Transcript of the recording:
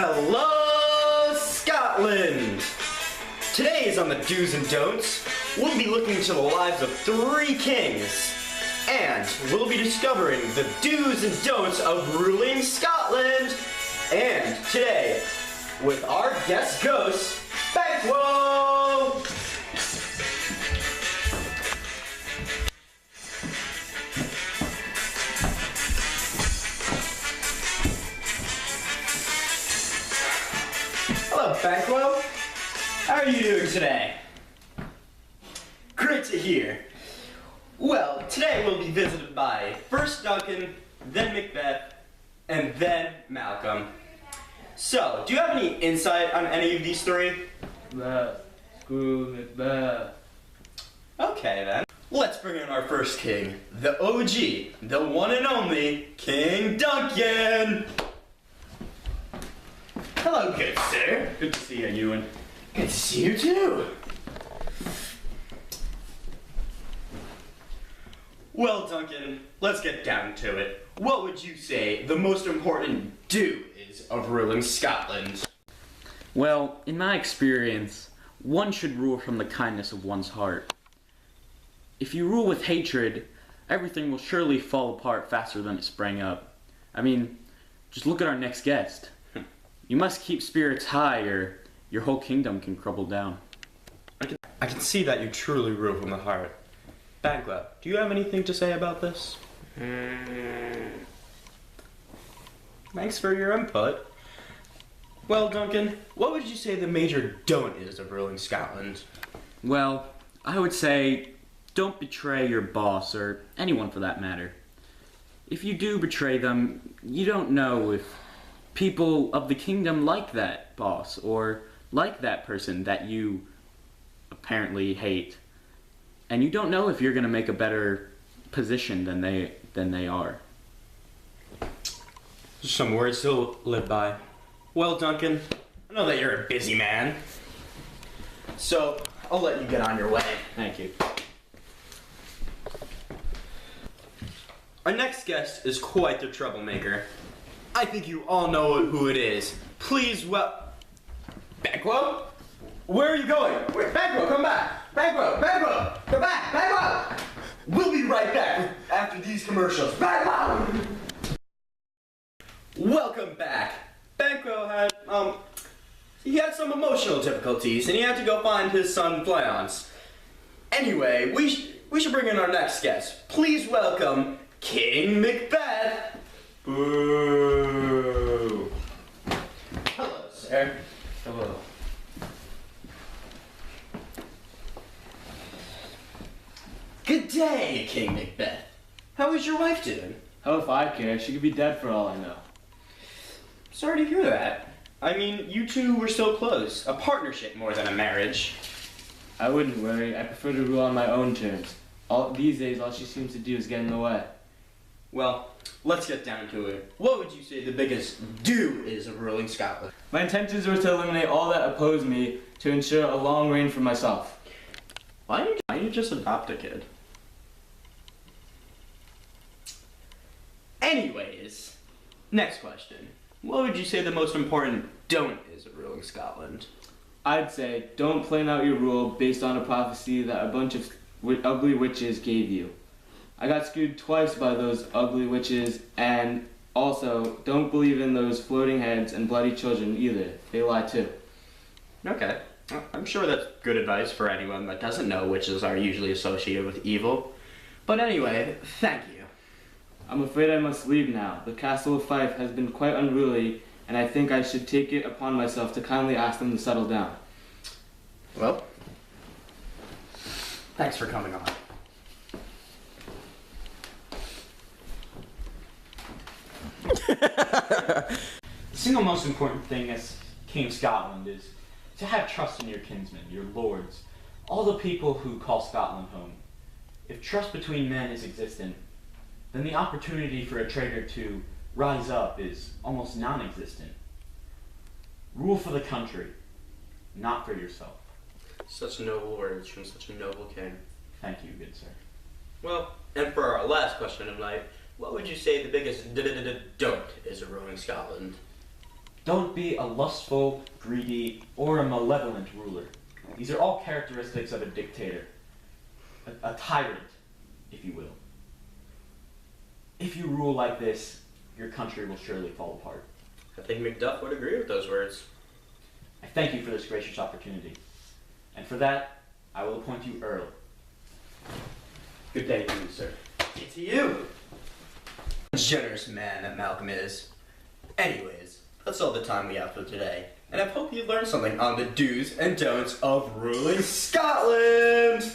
Hello, Scotland! Today is on the Do's and Don'ts. We'll be looking into the lives of 3 kings. And we'll be discovering the do's and don'ts of ruling Scotland. And today, with our guest ghost, Banquo! Hello, Banquo. How are you doing today? Great to hear. Well, today we'll be visited by first Duncan, then Macbeth, and then Malcolm. So, do you have any insight on any of these 3? Screw Macbeth. Okay then. Let's bring in our first king, the OG, the one and only King Duncan. Hello, good sir. Good to see you, Ewan. Good to see you too. Well, Duncan, let's get down to it. What would you say the most important do is of ruling Scotland? Well, in my experience, one should rule from the kindness of one's heart. If you rule with hatred, everything will surely fall apart faster than it sprang up. I mean, just look at our next guest. You must keep spirits high or your whole kingdom can crumble down. I can see that you truly rule from the heart. Banquo, do you have anything to say about this? Thanks for your input. Well, Duncan, what would you say the major don't is of ruling Scotland? Well, I would say don't betray your boss or anyone for that matter. If you do betray them, you don't know if people of the kingdom like that boss or like that person that you apparently hate. And you don't know if you're going to make a better position than they are. Some words to live by. Well, Duncan, I know that you're a busy man, so I'll let you get on your way. Thank you. Our next guest is quite the troublemaker. I think you all know who it is. Please, Banquo? Where are you going? Wait, Banquo, come back! Banquo! Come back! Banquo! We'll be right back after these commercials. Banquo! Welcome back. Banquo had, he had some emotional difficulties and he had to go find his son Fleance. Anyway, we should bring in our next guest. Please welcome King Macbeth. Boo! Hello, sir. Hello. Good day, King Macbeth. How is your wife doing? How if I care? She could be dead for all I know. Sorry to hear that. I mean, you two were so close. A partnership more than a marriage. I wouldn't worry. I prefer to rule on my own terms. These days, all she seems to do is get in the way. Well, let's get down to it. What would you say the biggest do is of ruling Scotland? My intentions were to eliminate all that oppose me to ensure a long reign for myself. Why don't you just adopt a kid? Anyways, next question. What would you say the most important don't is of ruling Scotland? I'd say don't plan out your rule based on a prophecy that a bunch of ugly witches gave you. I got screwed twice by those ugly witches, and also don't believe in those floating heads and bloody children either. They lie too. Okay. I'm sure that's good advice for anyone that doesn't know witches are usually associated with evil. But anyway, thank you. I'm afraid I must leave now. The Castle of Fife has been quite unruly, and I think I should take it upon myself to kindly ask them to settle down. Well, thanks for coming on. The single most important thing as King of Scotland is to have trust in your kinsmen, your lords, all the people who call Scotland home. If trust between men is existent, then the opportunity for a traitor to rise up is almost non-existent. Rule for the country, not for yourself. Such noble words from such a noble king. Thank you, good sir. Well, and for our last question of night, what would you say the biggest don't is of ruling Scotland? Don't be a lustful, greedy, or a malevolent ruler. These are all characteristics of a dictator, a tyrant, if you will. If you rule like this, your country will surely fall apart. I think Macduff would agree with those words. I thank you for this gracious opportunity, and for that, I will appoint you Earl. Good day to you, sir. It's you! Generous man that Malcolm is. Anyways, that's all the time we have for today, and I hope you learned something on the do's and don'ts of ruling Scotland!